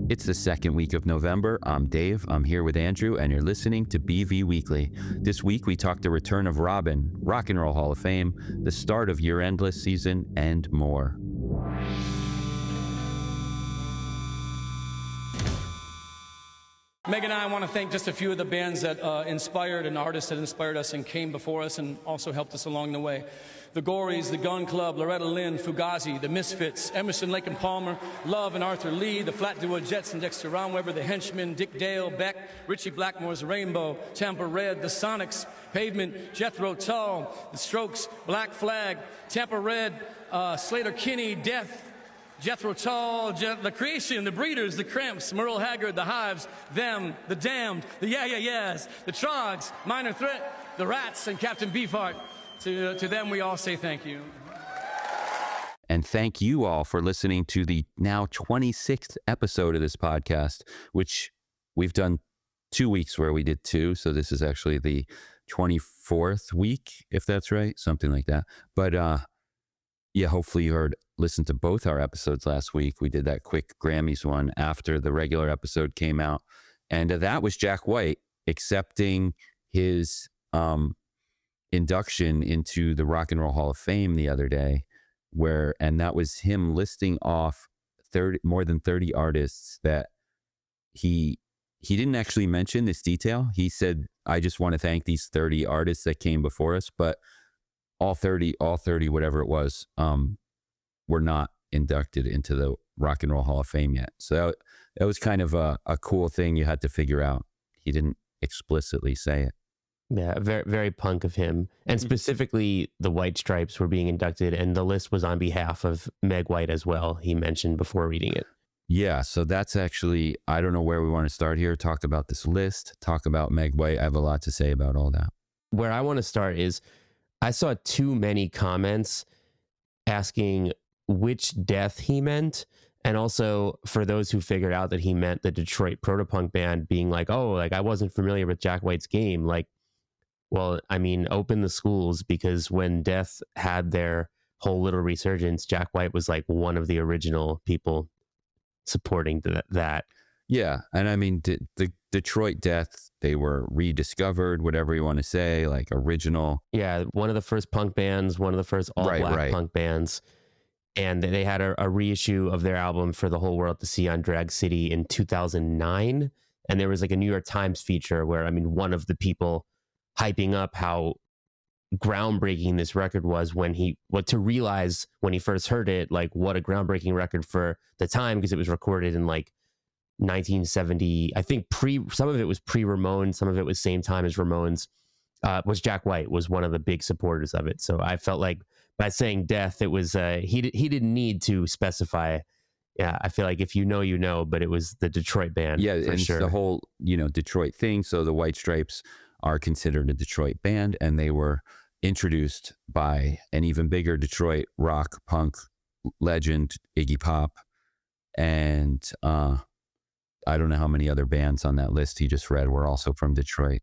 It's the second week of November. I'm Dave. I'm here with Andrew, and you're listening to BV Weekly. This week, we talk the return of Robyn, Rock and Roll Hall of Fame, the start of year-endless season, and more. Meg and I want to thank just a few of the bands that inspired and artists that inspired us and came before us and also helped us along the way. The Gories, the Gun Club, Loretta Lynn, Fugazi, the Misfits, Emerson, Lake and Palmer, Love and Arthur Lee, the Flatwood Jets and Dexter Romweber, the Henchmen, Dick Dale, Beck, Richie Blackmore's Rainbow, Tampa Red, the Sonics, Pavement, Jethro Tull, the Strokes, Black Flag, Tampa Red, Slater Kinney, Death, Jethro Tull, The Creation, The Breeders, The Cramps, Merle Haggard, The Hives, Them, The Damned, The Yeah Yeah Yeahs, The Trogs, Minor Threat, The Rats, and Captain Beefheart. To them, we all say thank you. And thank you all for listening to the now 26th episode of this podcast, which we've done 2 weeks where we did 2. So this is actually the 24th week, if that's right, something like that. But yeah, hopefully you listened to both our episodes last week. We did that quick Grammys one after the regular episode came out. And that was Jack White accepting his induction into the Rock and Roll Hall of Fame the other day, and that was him listing off more than 30 artists that he didn't actually mention this detail. He said, I just want to thank these 30 artists that came before us, but all 30, whatever it was, were not inducted into the Rock and Roll Hall of Fame yet. So that was kind of a cool thing you had to figure out. He didn't explicitly say it. Yeah, very, very punk of him. And specifically, the White Stripes were being inducted, and the list was on behalf of Meg White as well, he mentioned before reading it. Yeah, so that's actually, I don't know where we want to start here. Talk about this list, talk about Meg White. I have a lot to say about all that. Where I want to start is, I saw too many comments asking which death he meant. And also for those who figured out that he meant the Detroit Protopunk band, being like, oh, like I wasn't familiar with Jack White's game. Like, well, I mean, open the schools, because when Death had their whole little resurgence, Jack White was like one of the original people supporting that. Yeah. And I mean, the Detroit Death, they were rediscovered, whatever you want to say, like original. Yeah. One of the first punk bands, one of the first all-black punk bands. And they had a reissue of their album for the whole world to see on Drag City in 2009. And there was like a New York Times feature where, I mean, one of the people hyping up how groundbreaking this record was to realize when he first heard it, like what a groundbreaking record for the time, because it was recorded in like 1970. I think some of it was pre-Ramones, some of it was same time as Ramones. Was Jack White was one of the big supporters of it. So I felt like by saying Death, it was he didn't need to specify. Yeah, I feel like if you know, you know, but it was the Detroit band. Yeah, for and sure. The whole Detroit thing. So the White Stripes are considered a Detroit band, and they were introduced by an even bigger Detroit rock punk legend, Iggy Pop. And I don't know how many other bands on that list he just read were also from Detroit.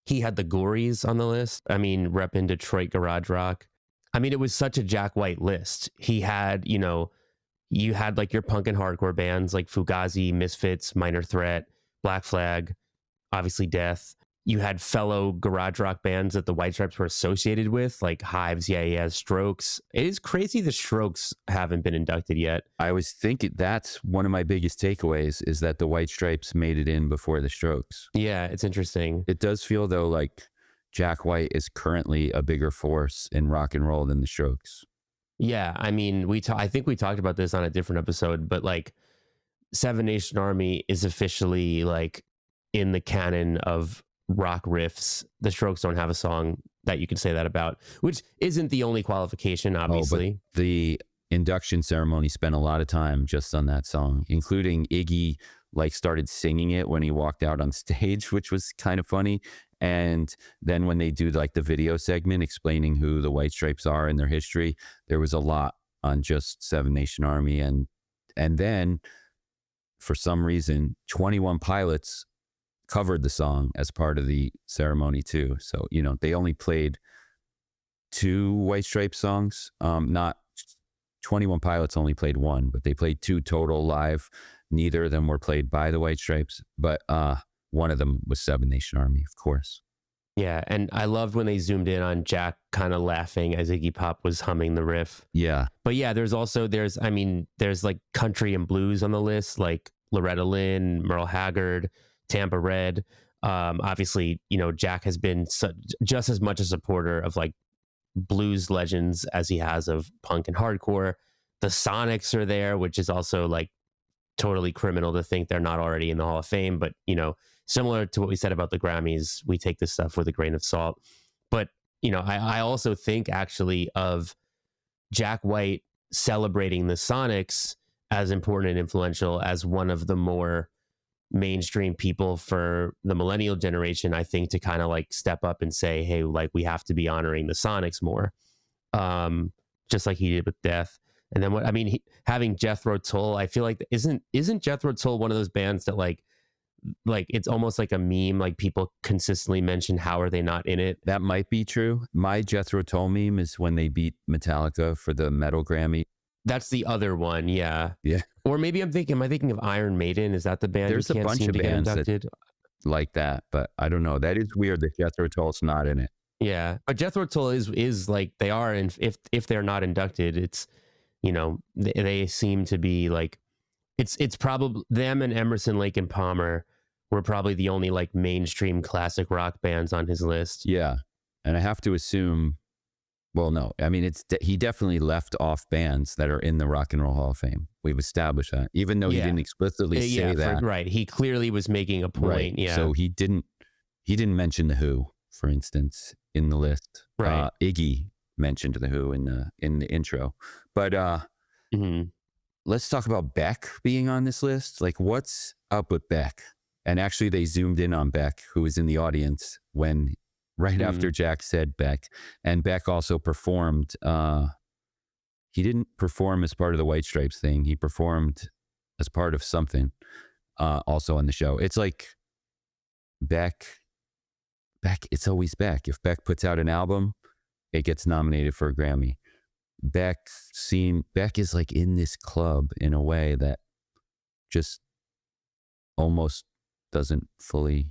He had the Gories on the list. I mean, repping Detroit garage rock. I mean, it was such a Jack White list. He had, you had like your punk and hardcore bands like Fugazi, Misfits, Minor Threat, Black Flag, obviously Death. You had fellow garage rock bands that the White Stripes were associated with, like Hives, Yeah, Strokes. It is crazy the Strokes haven't been inducted yet. I was thinking that's one of my biggest takeaways, is that the White Stripes made it in before the Strokes. Yeah, it's interesting. It does feel, though, like Jack White is currently a bigger force in rock and roll than the Strokes. Yeah, I mean, I think we talked about this on a different episode, but like Seven Nation Army is officially like in the canon of rock riffs. The Strokes don't have a song that you can say that about, which isn't the only qualification, obviously. But the induction ceremony spent a lot of time just on that song, including Iggy like started singing it when he walked out on stage, which was kind of funny. And then when they do like the video segment explaining who the White Stripes are and their history, there was a lot on just Seven Nation Army. And then for some reason, 21 Pilots covered the song as part of the ceremony too. So, they only played 2 White Stripes songs. Not 21 Pilots only played 1, but they played 2 total live neither of them were played by the White Stripes, but one of them was Seven Nation Army, of course. Yeah, and I loved when they zoomed in on Jack kind of laughing as Iggy Pop was humming the riff. Yeah. But yeah, there's like country and blues on the list, like Loretta Lynn, Merle Haggard, Tampa Red. Obviously, Jack has been just as much a supporter of like blues legends as he has of punk and hardcore. The Sonics are there, which is also like totally criminal to think they're not already in the Hall of Fame. But, similar to what we said about the Grammys, we take this stuff with a grain of salt. But, I also think actually of Jack White celebrating the Sonics as important and influential as one of the more mainstream people for the millennial generation, I think, to kind of like step up and say, hey, like we have to be honoring the Sonics more, just like he did with Death. And then having Jethro Tull, I feel like isn't Jethro Tull one of those bands that like it's almost like a meme, like people consistently mention how are they not in it? That might be true. My Jethro Tull meme is when they beat Metallica for the Metal Grammy. That's the other one, yeah. Yeah. Or maybe am I thinking of Iron Maiden? Is that the band? There's a bunch of bands that like that, but I don't know. That is weird that Jethro Tull's not in it. Yeah, but Jethro Tull is like they are, and if they're not inducted, it's they seem to be like it's probably them and Emerson, Lake and Palmer were probably the only like mainstream classic rock bands on his list. Yeah, and I have to assume. Well, no, I mean, he definitely left off bands that are in the Rock and Roll Hall of Fame. We've established that, even though he didn't explicitly say that. Right. He clearly was making a point. Right. Yeah. So he didn't mention the Who, for instance, in the list. Right. Iggy mentioned the Who in the intro, but let's talk about Beck being on this list. Like, what's up with Beck? And actually, they zoomed in on Beck, who was in the audience when. Right after Jack said Beck. And Beck also performed. He didn't perform as part of the White Stripes thing. He performed as part of something also on the show. It's like Beck, it's always Beck. If Beck puts out an album, it gets nominated for a Grammy. Beck is like in this club in a way that just almost doesn't fully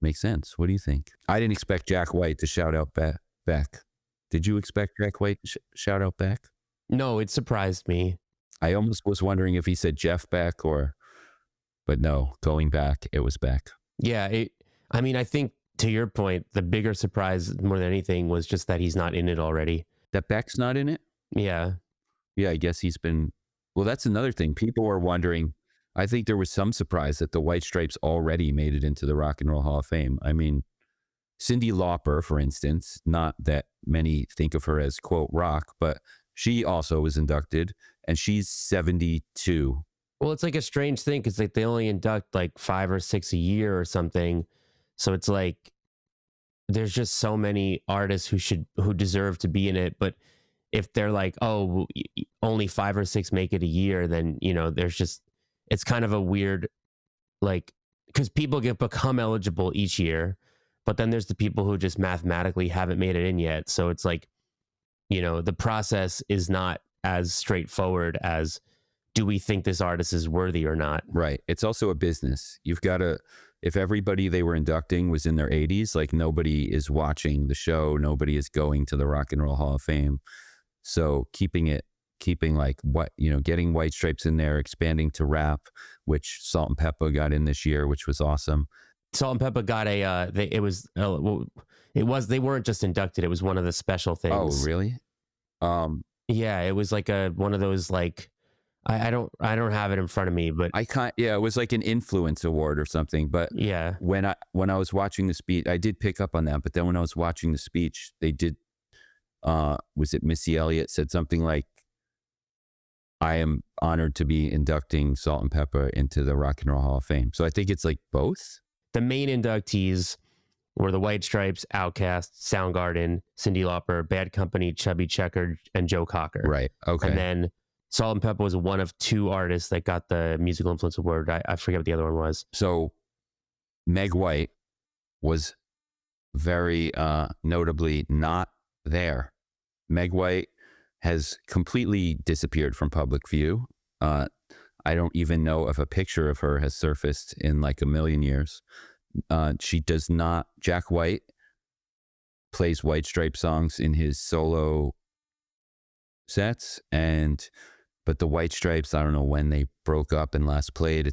make sense. What do you think? I didn't expect Jack White to shout out Beck. Did you expect Jack White to shout out Beck? No, it surprised me. I almost was wondering if he said Jeff Beck but no, going back, it was Beck. Yeah, I think to your point, the bigger surprise more than anything was just that he's not in it already. That Beck's not in it? Yeah. Yeah, I guess he's been... Well, that's another thing. People were wondering... I think there was some surprise that the White Stripes already made it into the Rock and Roll Hall of Fame. I mean, Cyndi Lauper, for instance, not that many think of her as, quote, rock, but she also was inducted, and she's 72. Well, it's like a strange thing because like they only induct like 5 or 6 a year or something. So it's like there's just so many artists who deserve to be in it. But if they're like, oh, only 5 or 6 make it a year, then, there's just... It's kind of a weird, like, because people become eligible each year, but then there's the people who just mathematically haven't made it in yet. So it's like, the process is not as straightforward as, do we think this artist is worthy or not? Right. It's also a business. You've got to, if everybody they were inducting was in their 80s, like nobody is watching the show, nobody is going to the Rock and Roll Hall of Fame. So keeping like what, getting White Stripes in there, expanding to rap, which Salt and Pepper got in this year, which was awesome. Salt and Pepper got they weren't just inducted. It was one of the special things. Oh, really? Yeah, it was like one of those, like, I don't have it in front of me, but it was like an influence award or something. But yeah, when I was watching the speech, I did pick up on that. But then when I was watching the speech, they did, was it Missy Elliott said something like, I am honored to be inducting Salt and Pepper into the Rock and Roll Hall of Fame. So I think it's like both. The main inductees were the White Stripes, OutKast, Soundgarden, Cyndi Lauper, Bad Company, Chubby Checker, and Joe Cocker. Right. Okay. And then Salt and Pepper was one of 2 artists that got the Musical Influence Award. I forget what the other one was. So Meg White was very notably not there. Meg White has completely disappeared from public view. I don't even know if a picture of her has surfaced in like a million years. She does not. Jack White plays White Stripe songs in his solo sets, but the White Stripes, I don't know when they broke up and last played.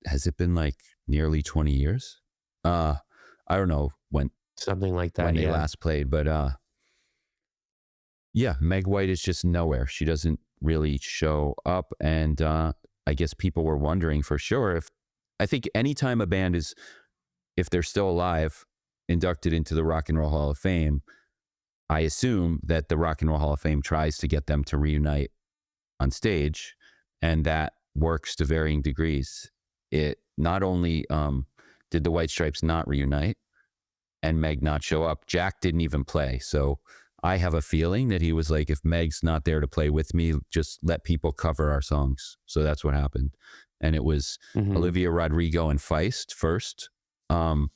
Has it been like nearly 20 years? I don't know when. Something like that. When they last played, but yeah, Meg White is just nowhere. She doesn't really show up, and I guess people were wondering for sure I think anytime a band is, if they're still alive, inducted into the Rock and Roll Hall of Fame, I assume that the Rock and Roll Hall of Fame tries to get them to reunite on stage, and that works to varying degrees. It not only did the White Stripes not reunite and Meg not show up, Jack didn't even play. So I have a feeling that he was like, if Meg's not there to play with me, just let people cover our songs. So that's what happened. And it was Olivia Rodrigo and Feist first. And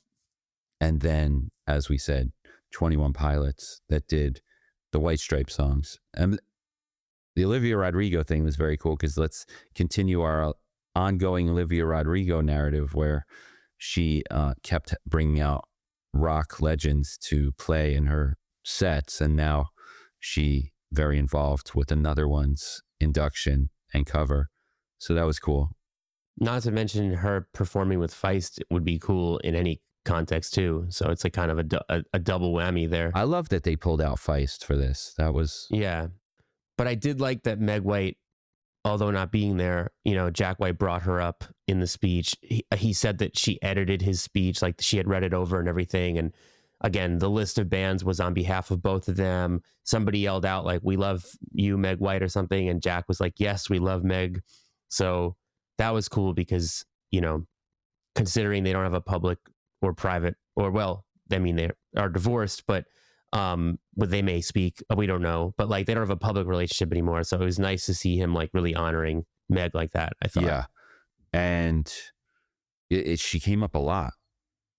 then, as we said, 21 Pilots that did the White Stripe songs. And the Olivia Rodrigo thing was very cool, because let's continue our ongoing Olivia Rodrigo narrative, where she kept bringing out rock legends to play in her sets, and now she very involved with another one's induction and cover. So that was cool. Not to mention her performing with Feist would be cool in any context too. So it's like kind of a double whammy there. I love that they pulled out Feist for this. That was... Yeah. But I did like that Meg White, although not being there, you know, Jack White brought her up in the speech. He said that she edited his speech, like she had read it over and everything. And again, the list of bands was on behalf of both of them. Somebody yelled out like, "We love you, Meg White," or something. And Jack was like, "Yes, we love Meg." So that was cool, because, you know, considering they don't have a public or private, or, well, I mean, they are divorced, but they may speak, we don't know, but like they don't have a public relationship anymore. So it was nice to see him like really honoring Meg like that, I thought. Yeah. And she came up a lot,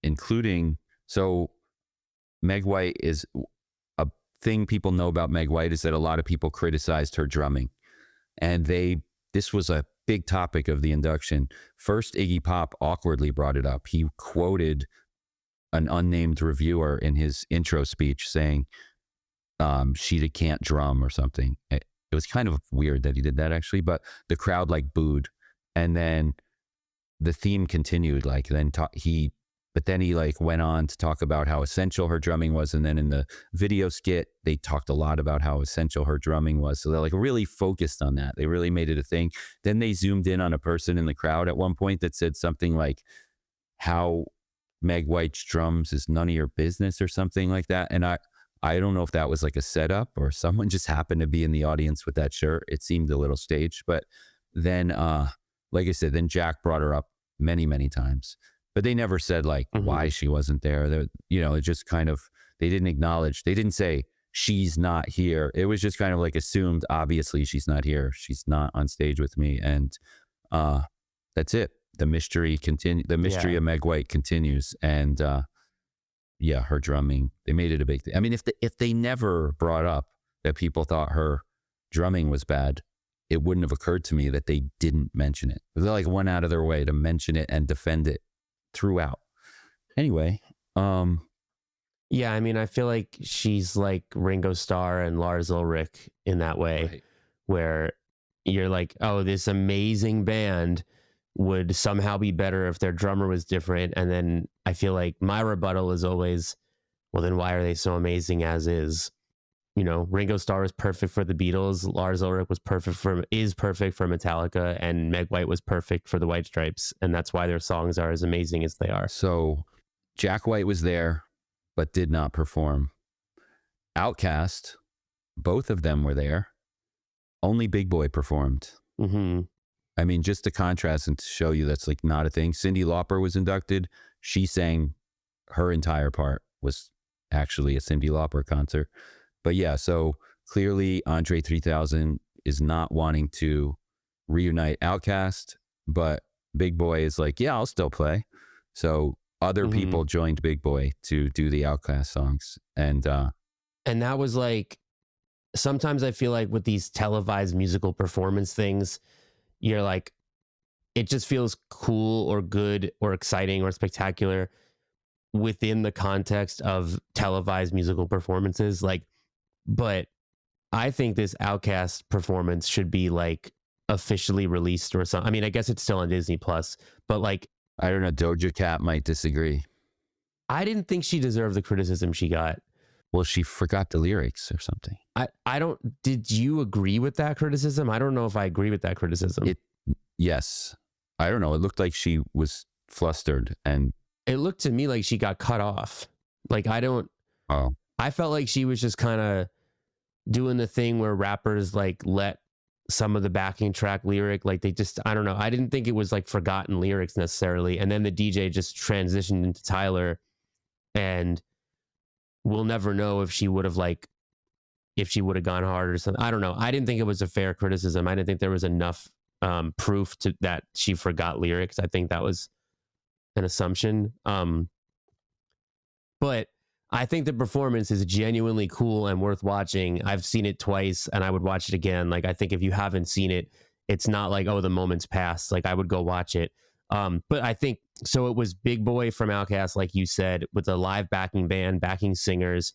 including, so Meg White is a thing people know about Meg White is that a lot of people criticized her drumming, and this was a big topic of the induction. First, Iggy Pop awkwardly brought it up. He quoted an unnamed reviewer in his intro speech saying she can't drum or something. It was kind of weird that he did that, actually, but the crowd like booed. And then the theme continued, like but then he like went on to talk about how essential her drumming was. And then in the video skit, they talked a lot about how essential her drumming was. So they're like really focused on that. They really made it a thing. Then they zoomed in on a person in the crowd at one point that said something like, how Meg White's drums is none of your business or something like that. And I don't know if that was like a setup or someone just happened to be in the audience with that shirt. It seemed a little staged. But then, like I said, then Jack brought her up many, many times. But they never said like why she wasn't there. You know, it just kind of, they didn't say she's not here. It was just kind of like assumed, obviously she's not here. She's not on stage with me. And that's it. The mystery of Meg White continues. And yeah, her drumming, they made it a big thing. I mean, if they never brought up that people thought her drumming was bad, it wouldn't have occurred to me that they didn't mention it. They like went out of their way to mention it and defend it throughout. Anyway, yeah, I mean, I feel like she's like Ringo Starr and Lars Ulrich in that way, right, where you're like, oh, this amazing band would somehow be better if their drummer was different. And then I feel like my rebuttal is always, well, then why are they so amazing as is? You know, Ringo Starr is perfect for the Beatles. Lars Ulrich is perfect for Metallica, and Meg White was perfect for the White Stripes. And that's why their songs are as amazing as they are. So Jack White was there, but did not perform. OutKast, both of them were there. Only Big Boy performed. Mm-hmm. I mean, just to contrast and to show you that's like not a thing. Cyndi Lauper was inducted. She sang her entire part, was actually a Cyndi Lauper concert. But yeah, so clearly Andre 3000 is not wanting to reunite OutKast, but Big Boy is like, yeah, I'll still play. So other people joined Big Boy to do the OutKast songs. And that was like, sometimes I feel like with these televised musical performance things, you're like, it just feels cool or good or exciting or spectacular within the context of televised musical performances. Like, but I think this OutKast performance should be like officially released or something. I mean, I guess it's still on Disney Plus, but like, I don't know. Doja Cat might disagree. I didn't think she deserved the criticism she got. Well, she forgot the lyrics or something. I don't, did you agree with that criticism? I don't know if I agree with that criticism. Yes. I don't know. It looked like she was flustered, and it looked to me like she got cut off. Like, I felt like she was just kind of doing the thing where rappers like let some of the backing track lyric, like they just, I don't know. I didn't think it was like forgotten lyrics necessarily. And then the DJ just transitioned into Tyler, and we'll never know if she would have gone hard or something. I don't know. I didn't think it was a fair criticism. I didn't think there was enough proof to that she forgot lyrics. I think that was an assumption. But I think the performance is genuinely cool and worth watching. I've seen it twice and I would watch it again. Like, I think if you haven't seen it, it's not like, oh, the moment's passed. Like, I would go watch it. But I think, so it was Big Boy from OutKast, like you said, with a live backing band, backing singers.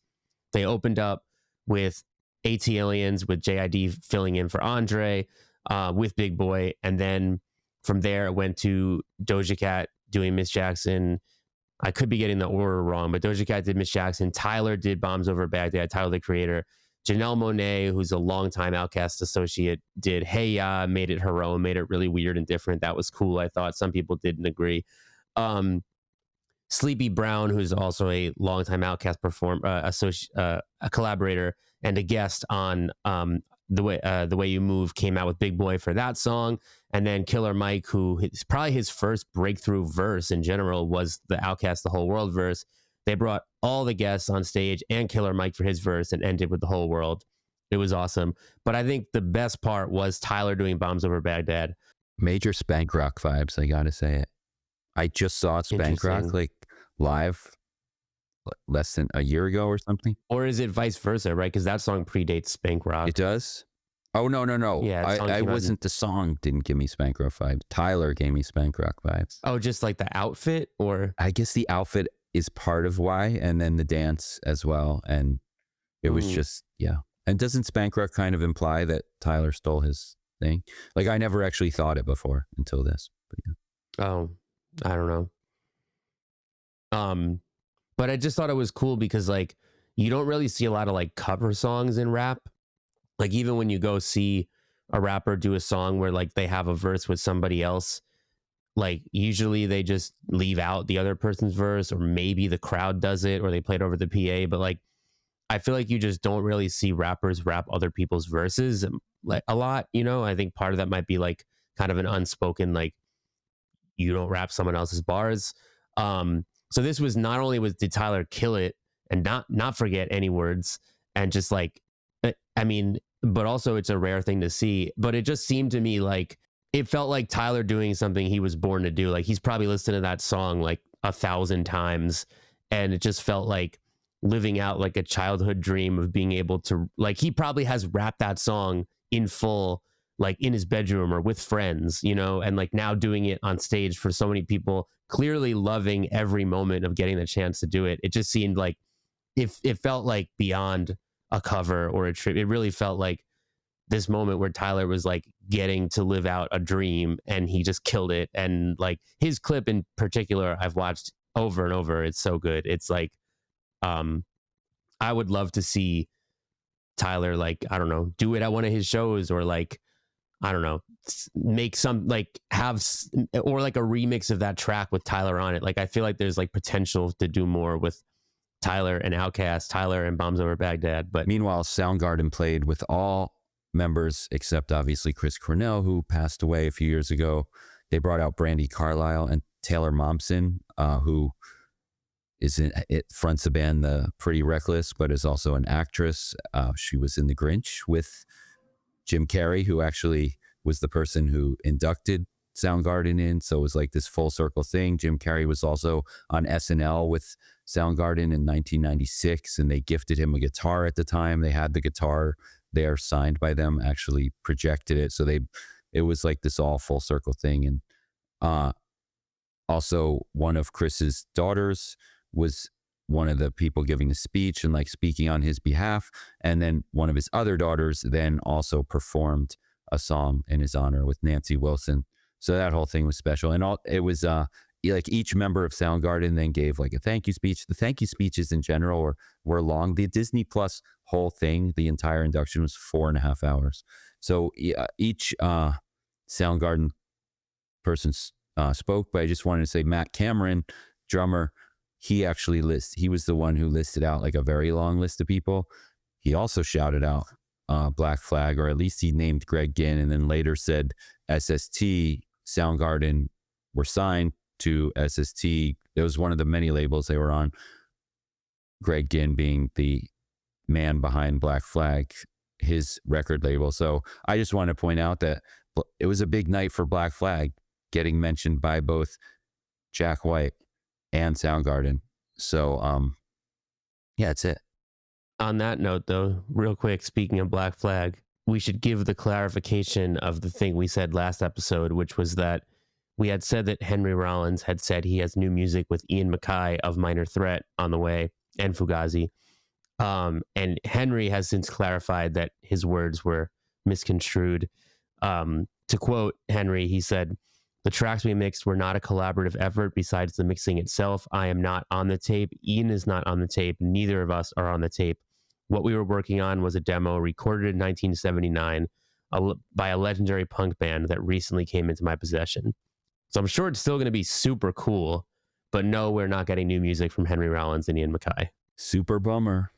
They opened up with AT Aliens, with JID filling in for Andre, with Big Boy. And then from there, it went to Doja Cat doing Miss Jackson. I could be getting the order wrong, but Doja Cat did Miss Jackson. Tyler did Bombs Over Baghdad, Tyler, the Creator. Janelle Monáe, who's a longtime OutKast associate, did Hey Ya, made it her own, made it really weird and different. That was cool, I thought. Some people didn't agree. Sleepy Brown, who's also a longtime OutKast a collaborator and a guest on the way You Move, came out with Big Boy for that song. And then Killer Mike, who is probably his first breakthrough verse in general, was the OutKast The Whole World verse. They brought all the guests on stage and Killer Mike for his verse and ended with The Whole World. It was awesome. But I think the best part was Tyler doing Bombs Over Baghdad. Major Spank Rock vibes, I gotta say it. I just saw Spank Rock like live less than a year ago or something. Or is it vice versa, right? Because that song predates Spank Rock. It does? Oh, no. Yeah, I wasn't, the song didn't give me Spank Rock vibes. Tyler gave me Spank Rock vibes. Oh, just like the outfit? Or I guess the outfit is part of why, and then the dance as well. And it was just, yeah. And doesn't Spank Rock kind of imply that Tyler stole his thing? Like, I never actually thought it before until this. But yeah. Oh, I don't know. But I just thought it was cool because, like, you don't really see a lot of like cover songs in rap. Like, even when you go see a rapper do a song where like they have a verse with somebody else, like usually they just leave out the other person's verse, or maybe the crowd does it, or they play it over the PA. But like, I feel like you just don't really see rappers rap other people's verses like a lot. You know, I think part of that might be like kind of an unspoken, like, you don't rap someone else's bars. So this was, not only did Tyler kill it and not forget any words, and just like, I mean, but also it's a rare thing to see. But it just seemed to me like it felt like Tyler doing something he was born to do. Like, he's probably listened to that song like 1,000 times, and it just felt like living out like a childhood dream of being able to, like, he probably has rapped that song in full, like in his bedroom or with friends, you know, and like now doing it on stage for so many people, clearly loving every moment of getting the chance to do it. It just seemed like it felt like beyond a cover or a trip. It really felt like this moment where Tyler was like getting to live out a dream, and he just killed it. And like his clip in particular, I've watched over and over. It's so good. It's like, I would love to see Tyler, like, I don't know, do it at one of his shows, or like, I don't know, make some, like, have, or like a remix of that track with Tyler on it. Like, I feel like there's like potential to do more with Tyler and OutKast, Tyler and Bombs Over Baghdad. But meanwhile, Soundgarden played with all members except obviously Chris Cornell, who passed away a few years ago. They brought out Brandi Carlile and Taylor Momsen, who fronts the band The Pretty Reckless, but is also an actress. She was in The Grinch with Jim Carrey, who actually was the person who inducted Soundgarden in. So it was like this full circle thing. Jim Carrey was also on SNL with Soundgarden in 1996, and they gifted him a guitar at the time. They had the guitar there signed by them, actually projected it. So they it was like this all full circle thing. And also one of Chris's daughters was one of the people giving the speech and like speaking on his behalf. And then one of his other daughters then also performed a song in his honor with Nancy Wilson. So that whole thing was special. And it was like each member of Soundgarden then gave like a thank you speech. The thank you speeches in general were long. The Disney Plus whole thing, the entire induction was 4.5 hours. So each Soundgarden person spoke, but I just wanted to say Matt Cameron, drummer, he was the one who listed out like a very long list of people. He also shouted out Black Flag, or at least he named Greg Ginn, and then later said SST, Soundgarden were signed to SST. It was one of the many labels they were on. Greg Ginn being the man behind Black Flag, his record label. So I just want to point out that it was a big night for Black Flag, getting mentioned by both Jack White and Soundgarden. So yeah, that's it. On that note, though, real quick, speaking of Black Flag, we should give the clarification of the thing we said last episode, which was that we had said that Henry Rollins had said he has new music with Ian MacKaye of Minor Threat on the way, and Fugazi. And Henry has since clarified that his words were misconstrued. To quote Henry, he said, "The tracks we mixed were not a collaborative effort besides the mixing itself. I am not on the tape. Ian is not on the tape. Neither of us are on the tape. What we were working on was a demo recorded in 1979 by a legendary punk band that recently came into my possession." So I'm sure it's still going to be super cool, but no, we're not getting new music from Henry Rollins and Ian MacKaye. Super bummer.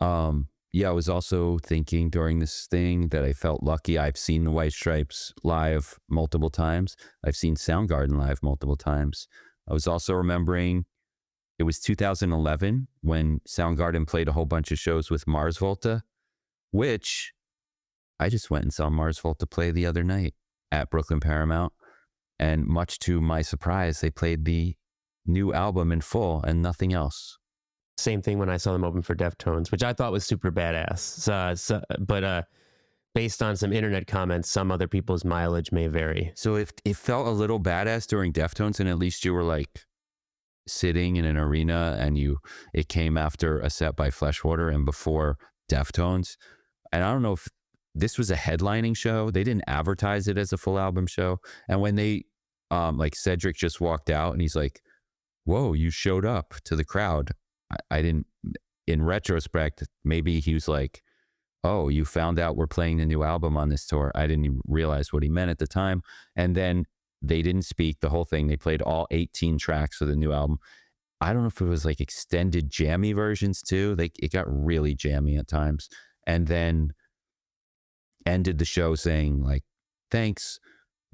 Yeah, I was also thinking during this thing that I felt lucky. I've seen the White Stripes live multiple times. I've seen Soundgarden live multiple times. I was also remembering it was 2011 when Soundgarden played a whole bunch of shows with Mars Volta, which I just went and saw Mars Volta play the other night at Brooklyn Paramount. And much to my surprise, they played the new album in full and nothing else. Same thing when I saw them open for Deftones, which I thought was super badass. But based on some internet comments, some other people's mileage may vary. So if it felt a little badass during Deftones, and at least you were like sitting in an arena, and it came after a set by Fleshwater and before Deftones. And I don't know if this was a headlining show. They didn't advertise it as a full album show. And when they like Cedric just walked out and he's like, "Whoa, you showed up to the crowd." I didn't, in retrospect, maybe he was like, "Oh, you found out we're playing the new album on this tour." I didn't even realize what he meant at the time. And then they didn't speak the whole thing. They played all 18 tracks of the new album. I don't know if it was like extended jammy versions too. It got really jammy at times. And then ended the show saying like, "Thanks.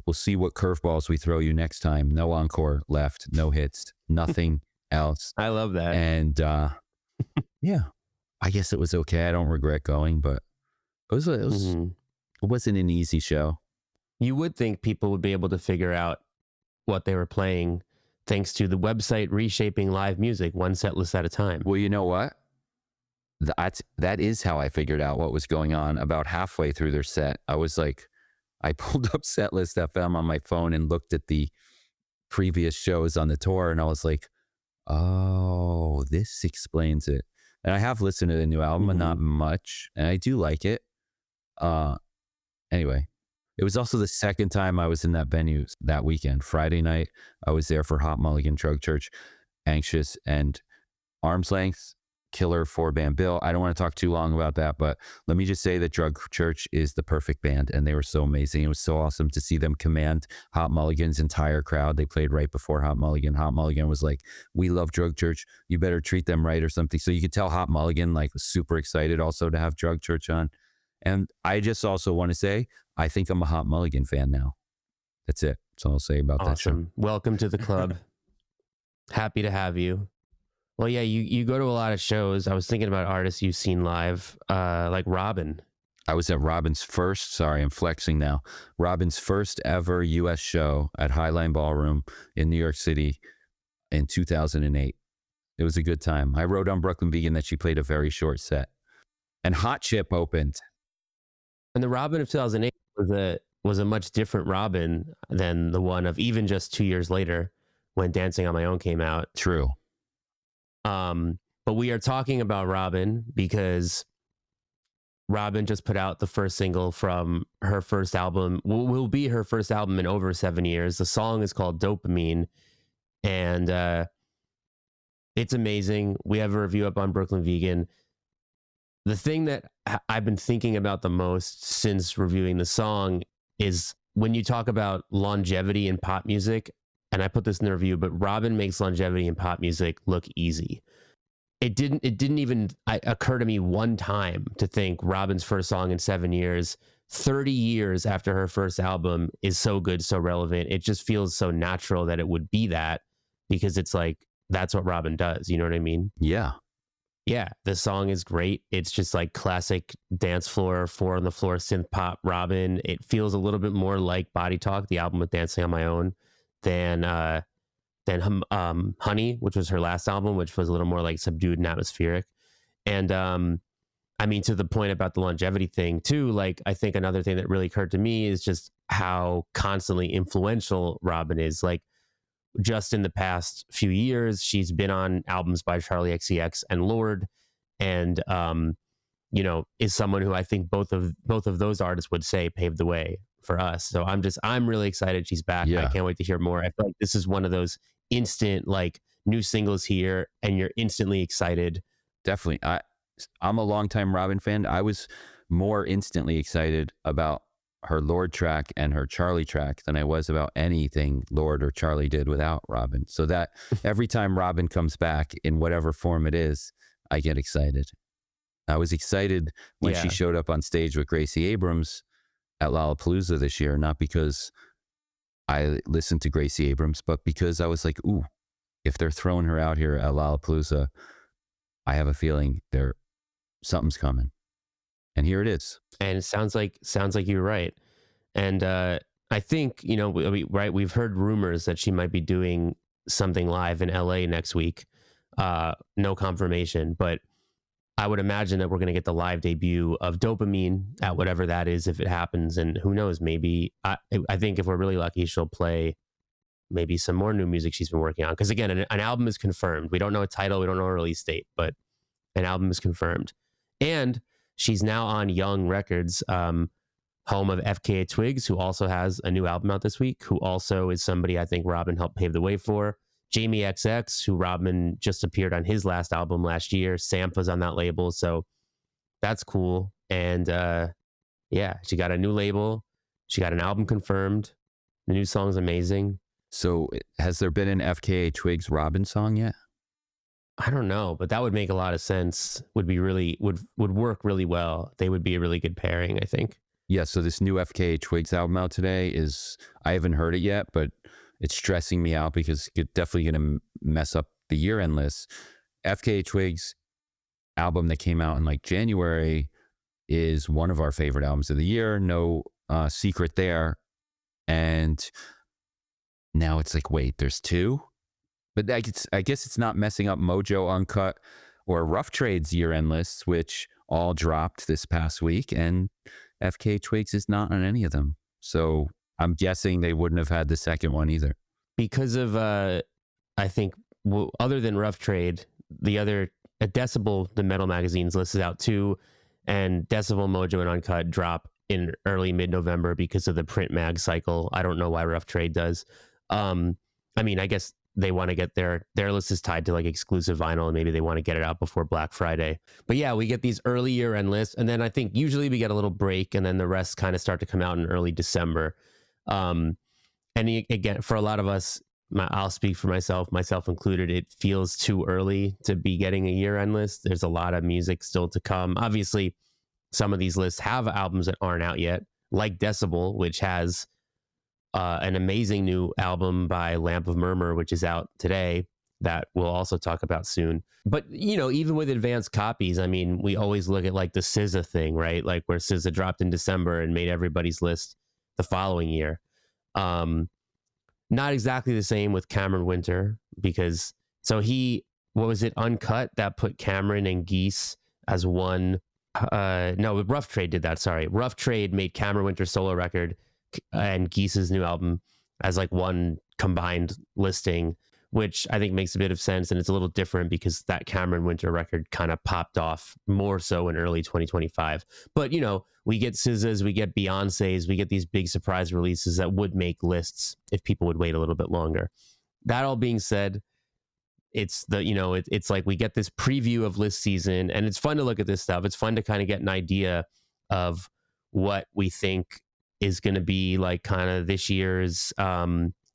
We'll see what curveballs we throw you next time." No encore left, no hits, nothing else. I love that. And yeah, I guess it was okay. I don't regret going, but it wasn't an easy show. You would think people would be able to figure out what they were playing thanks to the website reshaping live music one set list at a time. Well, you know what? That is how I figured out what was going on. About halfway through their set, I was like, I pulled up Setlist FM on my phone and looked at the previous shows on the tour, and I was like, oh, this explains it. And I have listened to the new album, but not much, and I do like it. Anyway, it was also the second time I was in that venue that weekend. Friday night, I was there for Hot Mulligan, Drug Church, Anxious, and Arm's Length, killer 4-band bill. I don't want to talk too long about that, but let me just say that Drug Church is the perfect band, and they were so amazing. It was so awesome to see them command Hot Mulligan's entire crowd. They played right before Hot Mulligan. Hot Mulligan was like, "We love Drug Church. You better treat them right," or something. So you could tell Hot Mulligan like was super excited also to have Drug Church on. And I just also want to say, I think I'm a Hot Mulligan fan now. That's it. That's all I'll say about that show. Welcome to the club. Happy to have you. Well, yeah, you go to a lot of shows. I was thinking about artists you've seen live, like Robyn. I was at Robyn's first, sorry, I'm flexing now, Robyn's first ever U.S. show at Highline Ballroom in New York City in 2008. It was a good time. I wrote on Brooklyn Vegan that she played a very short set. And Hot Chip opened. And the Robyn of 2008 was was a much different Robyn than the one of even just 2 years later when Dancing on My Own came out. True. But we are talking about Robyn because Robyn just put out the first single from her first album, will be her first album in over 7 years. The song is called Dopamine, and it's amazing. We have a review up on Brooklyn Vegan. The thing that I've been thinking about the most since reviewing the song is when you talk about longevity in pop music, and I put this in the review, but Robyn makes longevity in pop music look easy. It didn't even occur to me one time to think Robyn's first song in 7 years, 30 years after her first album, is so good, so relevant. It just feels so natural that it would be that, because it's like, that's what Robyn does. You know what I mean? Yeah. Yeah. The song is great. It's just like classic dance floor, 4 on the floor synth pop Robyn. It feels a little bit more like Body Talk, the album with Dancing on My Own, than Honey, which was her last album, which was a little more like subdued and atmospheric. And I mean, to the point about the longevity thing too, like, I think another thing that really occurred to me is just how constantly influential Robyn is. Like, just in the past few years, she's been on albums by Charli XCX and Lorde, and you know, is someone who I think both of those artists would say paved the way for us. So I'm really excited she's back. Yeah. I can't wait to hear more. I feel like this is one of those instant, like, new singles here and you're instantly excited. Definitely. I'm a longtime Robyn fan. I was more instantly excited about her Lorde track and her Charli track than I was about anything Lorde or Charli did without Robyn. So that every time Robyn comes back in whatever form it is, I get excited. I was excited when she showed up on stage with Gracie Abrams at Lollapalooza this year, not because I listened to Gracie Abrams, but because I was like, ooh, if they're throwing her out here at Lollapalooza, I have a feeling something's coming. And here it is. And it sounds like you're right. And I think, you know, we've heard rumors that she might be doing something live in LA next week. No confirmation, but I would imagine that we're going to get the live debut of Dopamine at whatever that is, if it happens. And who knows, maybe I think if we're really lucky, she'll play maybe some more new music she's been working on. Because again, an album is confirmed. We don't know a title, we don't know a release date, but an album is confirmed. And she's now on Young Records, home of FKA Twigs, who also has a new album out this week, who also is somebody I think Robyn helped pave the way for. Jamie XX, who Robyn just appeared on his last album last year. Sampa's on that label, so that's cool. And yeah, she got a new label. She got an album confirmed. The new song's amazing. So has there been an FKA Twigs Robyn song yet? I don't know, but that would make a lot of sense. Would work really well. They would be a really good pairing, I think. Yeah, so this new FKA Twigs album out today I haven't heard it yet, but it's stressing me out because it's definitely going to mess up the year-end list. FKA Twigs album that came out in like January is one of our favorite albums of the year. No secret there. And now it's like, wait, there's two? But I guess it's not messing up Mojo Uncut or Rough Trade's year-end lists, which all dropped this past week, and FKA Twigs is not on any of them. So I'm guessing they wouldn't have had the second one either. Because of, I think, other than Rough Trade, the other, Decibel, the metal magazine's list is out too, and Decibel, Mojo, and Uncut drop in early mid-November because of the print mag cycle. I don't know why Rough Trade does. I mean, I guess they want to get their list is tied to like exclusive vinyl, and maybe they want to get it out before Black Friday. But yeah, we get these early year-end lists, and then I think usually we get a little break, and then the rest kind of start to come out in early December. And again, for a lot of us, I'll speak for myself included, it feels too early to be getting a year-end list. There's a lot of music still to come. Obviously, some of these lists have albums that aren't out yet, like Decibel, which has an amazing new album by Lamp of Murmuur, which is out today, that we'll also talk about soon. But, you know, even with advanced copies, I mean, we always look at like the SZA thing, right? Like where SZA dropped in December and made everybody's list the following year. Not exactly the same with Cameron Winter, because what was it, Uncut, that put Cameron and Geese as one. No, Rough Trade did that. Sorry. Rough Trade made Cameron Winter's solo record, and Geese's new album as like one combined listing, which I think makes a bit of sense. And it's a little different because that Cameron Winter record kind of popped off more so in early 2025. But, you know, we get SZA's, we get Beyonce's, we get these big surprise releases that would make lists if people would wait a little bit longer. That all being said, it's the, you know, it's like we get this preview of list season, and it's fun to look at this stuff. It's fun to kind of get an idea of what we think is going to be like kind of this year's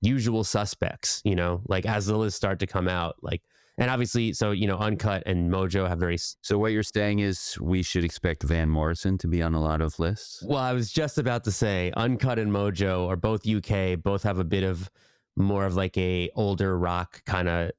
usual suspects, you know, like as the lists start to come out, like, and obviously, so, you know, Uncut and Mojo have very... So what you're saying is we should expect Van Morrison to be on a lot of lists? Well, I was just about to say Uncut and Mojo are both UK, both have a bit of more of like a older rock kind of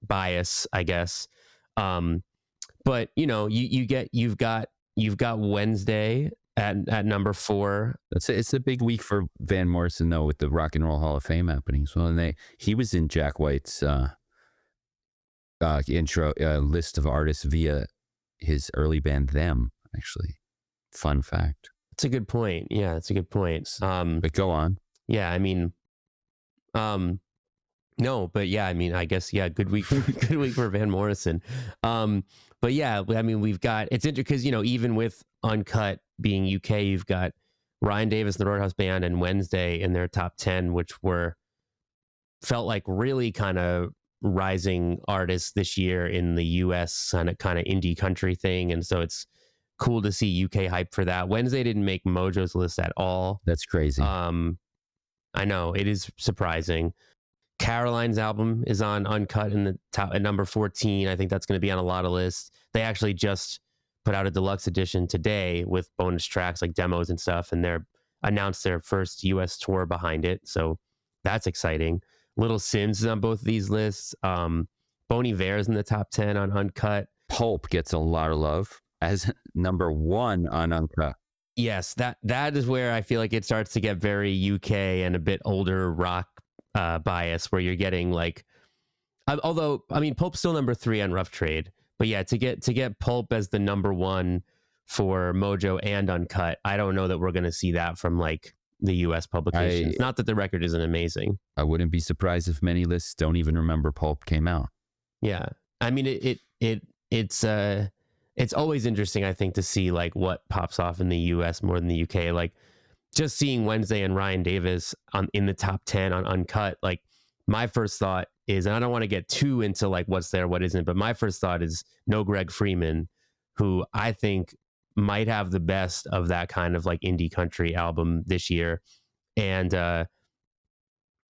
bias, I guess. But you know, you've got Wednesday at number 4. It's a big week for Van Morrison though, with the Rock and Roll Hall of Fame happening. So, and he was in Jack White's intro list of artists via his early band Them. Actually, fun fact. It's a good point. Yeah, it's a good point. But go on. Yeah, I mean, no, but yeah, I mean, I guess, yeah, good week for Van Morrison. But yeah, I mean, we've got, it's interesting because, you know, even with Uncut being UK, you've got Ryan Davis and the Roadhouse Band and Wednesday in their top 10, which felt like really kind of rising artists this year in the US kind of indie country thing. And so it's cool to see UK hype for that. Wednesday didn't make Mojo's list at all. That's crazy. I know, it is surprising. Caroline's album is on Uncut in the top at number 14. I think that's going to be on a lot of lists. They actually just put out a deluxe edition today with bonus tracks like demos and stuff, and they're announced their first US tour behind it. So that's exciting. Little Sims is on both of these lists. Bon Iver's in the top 10 on Uncut. Pulp gets a lot of love as number 1 on Uncut. Yes, that is where I feel like it starts to get very UK and a bit older rock bias, where you're getting like, although I mean Pulp's still number 3 on Rough Trade, but yeah, to get Pulp as the number 1 for Mojo and Uncut, I don't know that we're going to see that from like the US publications. Not that the record isn't amazing. I wouldn't be surprised if many lists don't even remember Pulp came out. Yeah, I mean it's always interesting, I think, to see like what pops off in the US more than the UK. Like just seeing Wednesday and Ryan Davis in the top 10 on Uncut, like my first thought is, and I don't want to get too into like what's there, what isn't, but my first thought is no Greg Freeman, who I think might have the best of that kind of like indie country album this year, and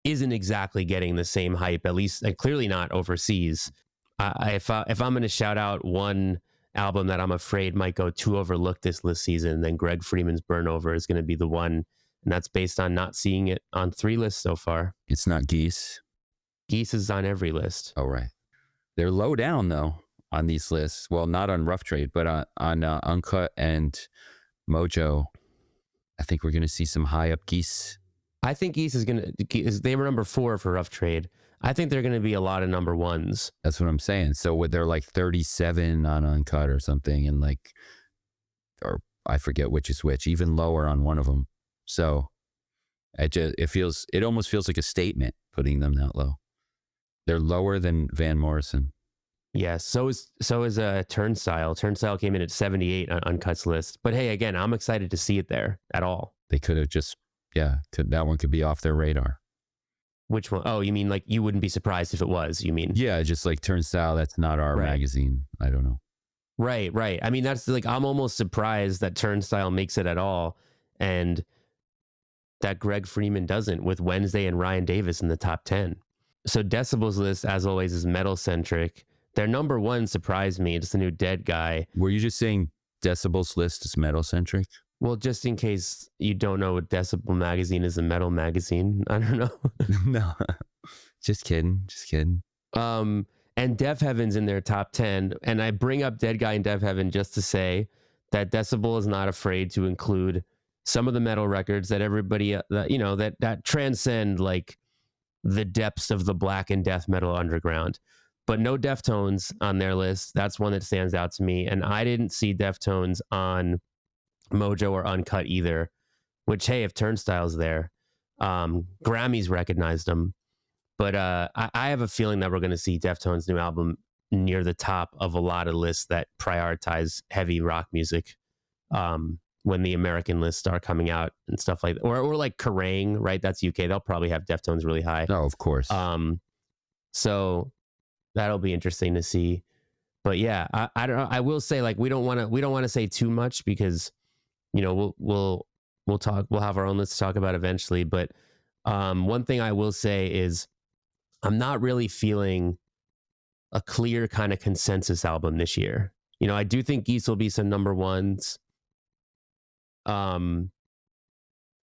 isn't exactly getting the same hype, at least clearly not overseas. If I'm going to shout out one album that I'm afraid might go too overlooked this list season, then Greg Freeman's Burn Over is going to be the one, and that's based on not seeing it on 3 lists so far. It's not Geese. Geese is on every list. Oh, right. They're low down though on these lists. Well, not on Rough Trade, but on Uncut and Mojo. I think we're going to see some high up Geese. I think Geese they were number 4 for Rough Trade. I think they're going to be a lot of number 1s. That's what I'm saying. So they're like 37 on Uncut or something, and like, or I forget which is which, even lower on one of them. So it almost feels like a statement putting them that low. They're lower than Van Morrison. Yeah, so is Turnstile. Turnstile came in at 78 on Uncut's list. But hey, again, I'm excited to see it there at all. They could have just, that one could be off their radar. Which one? Oh, you mean like you wouldn't be surprised if it was, you mean? Yeah, just like Turnstile, that's not our magazine. I don't know. Right. I mean, that's like, I'm almost surprised that Turnstile makes it at all, and that Greg Freeman doesn't, with Wednesday and Ryan Davis in the top 10. So Decibel's list, as always, is metal-centric. Their number 1 surprised me. It's the new Dead Guy. Were you just saying Decibel's list is metal-centric? Well, just in case you don't know, what Decibel magazine is, a metal magazine. I don't know. No, just kidding. And Deaf Heaven's in their top 10. And I bring up Dead Guy and Deaf Heaven just to say that Decibel is not afraid to include some of the metal records that everybody, that transcend like the depths of the black and death metal underground. But no Deftones on their list. That's one that stands out to me. And I didn't see Deftones on Mojo or Uncut either. which, hey, if Turnstile's there, Grammys recognized them. But I have a feeling that we're going to see Deftones' new album near the top of a lot of lists that prioritize heavy rock music when the American lists start coming out and stuff like that. Or like Kerrang, right? That's UK. They'll probably have Deftones really high. Oh, of course. So that'll be interesting to see. But yeah, I don't know. I will say, like, we don't want to say too much because, you know, we'll have our own list to talk about eventually. But one thing I will say is I'm not really feeling a clear kind of consensus album this year. You know, I do think Geese will be some number ones.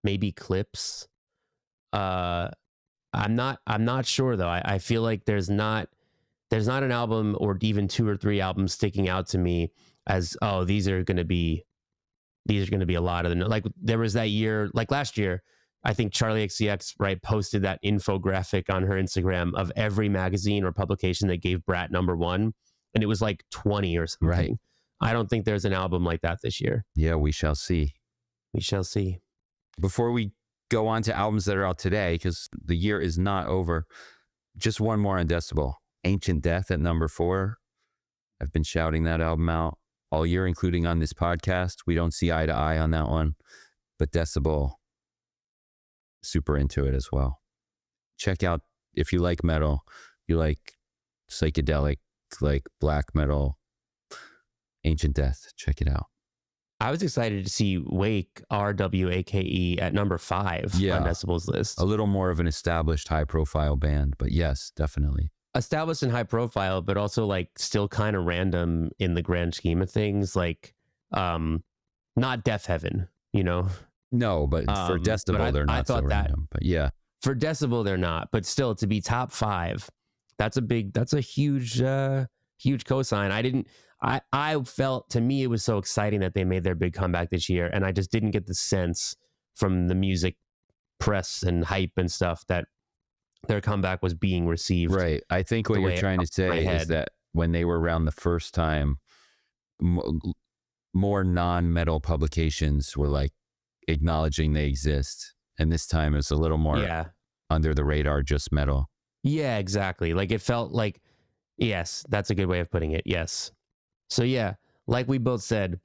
Maybe Clips. I'm not sure though. I feel like there's not an album or even 2 or 3 albums sticking out to me as, oh, these are going to be a lot of them. Like there was that year, like last year, I think Charli XCX, right, posted that infographic on her Instagram of every magazine or publication that gave Brat number 1, and it was like 20 or something. Right. I don't think there's an album like that this year. Yeah, we shall see. We shall see. Before we go on to albums that are out today, because the year is not over, just one more on Decibel. Ancient Death at number 4. I've been shouting that album out all year, including on this podcast. We don't see eye to eye on that one, but Decibel, super into it as well. Check out, if you like metal, you like psychedelic, like black metal, Ancient Death, check it out. I was excited to see Wake, RWAKE, at number 5 on Decibel's list. A little more of an established high profile band, but yes, definitely. Established and high profile, but also like still kind of random in the grand scheme of things. Like not Death Heaven, you know? No, but for Decibel, they're not so random. But yeah. For Decibel, they're not. But still, to be top 5, that's a huge cosign. I felt, to me, it was so exciting that they made their big comeback this year. And I just didn't get the sense from the music press and hype and stuff that their comeback was being received. Right. I think what you're trying to say is that when they were around the first time, more non-metal publications were like acknowledging they exist. And this time it was a little more under the radar, just metal. Yeah, exactly. Like it felt like, yes, that's a good way of putting it. Yes. So yeah, like we both said,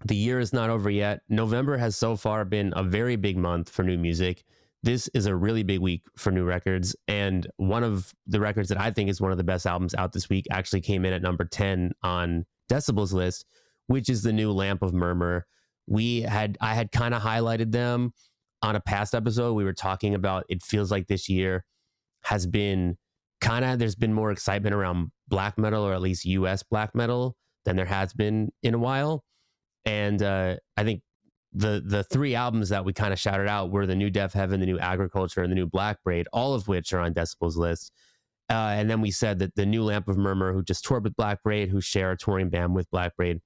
the year is not over yet. November has so far been a very big month for new music. This is a really big week for new records. And one of the records that I think is one of the best albums out this week actually came in at number 10 on Decibel's list, which is the new Lamp of Murmuur. I had kind of highlighted them on a past episode. We were talking about, it feels like this year has been there's been more excitement around black metal, or at least US black metal, than there has been in a while. And I think the 3 albums that we kind of shouted out were the new Deaf Heaven, the new Agriculture, and the new Black Braid, all of which are on Decibel's list. And then we said that the new Lamp of Murmuur, who just toured with Black Braid, who share a touring band with Black Braid,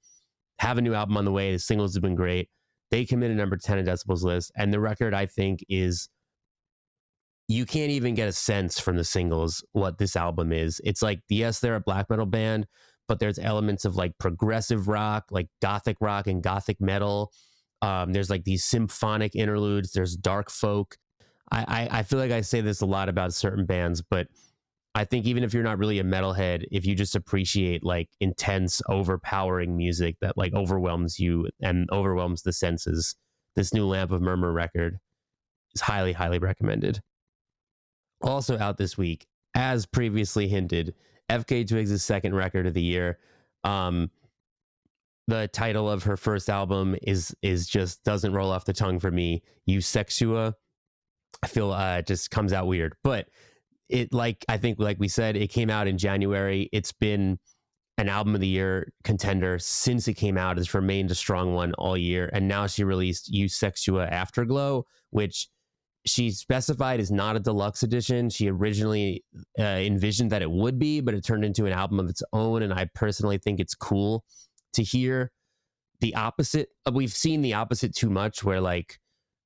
have a new album on the way. The singles have been great. They come in at number 10 on Decibel's list. And the record, I think, is, you can't even get a sense from the singles what this album is. It's like, yes, they're a black metal band, but there's elements of like progressive rock, like gothic rock and gothic metal. There's like these symphonic interludes. There's dark folk. I feel like I say this a lot about certain bands, but I think even if you're not really a metalhead, if you just appreciate like intense, overpowering music that like overwhelms you and overwhelms the senses, this new Lamp of Murmuur record is highly, highly recommended. Also out this week, as previously hinted, FK Twigs' second record of the year. The title of her first album is just doesn't roll off the tongue for me. Eusexua. I feel just comes out weird, but it, like, I think like we said, it came out in January. It's been an album of the year contender since it came out. It's remained a strong one all year, and now she released Eusexua Afterglow, which she specified is not a deluxe edition. She originally envisioned that it would be, but it turned into an album of its own. And I personally think it's cool to hear the opposite. We've seen the opposite too much, where like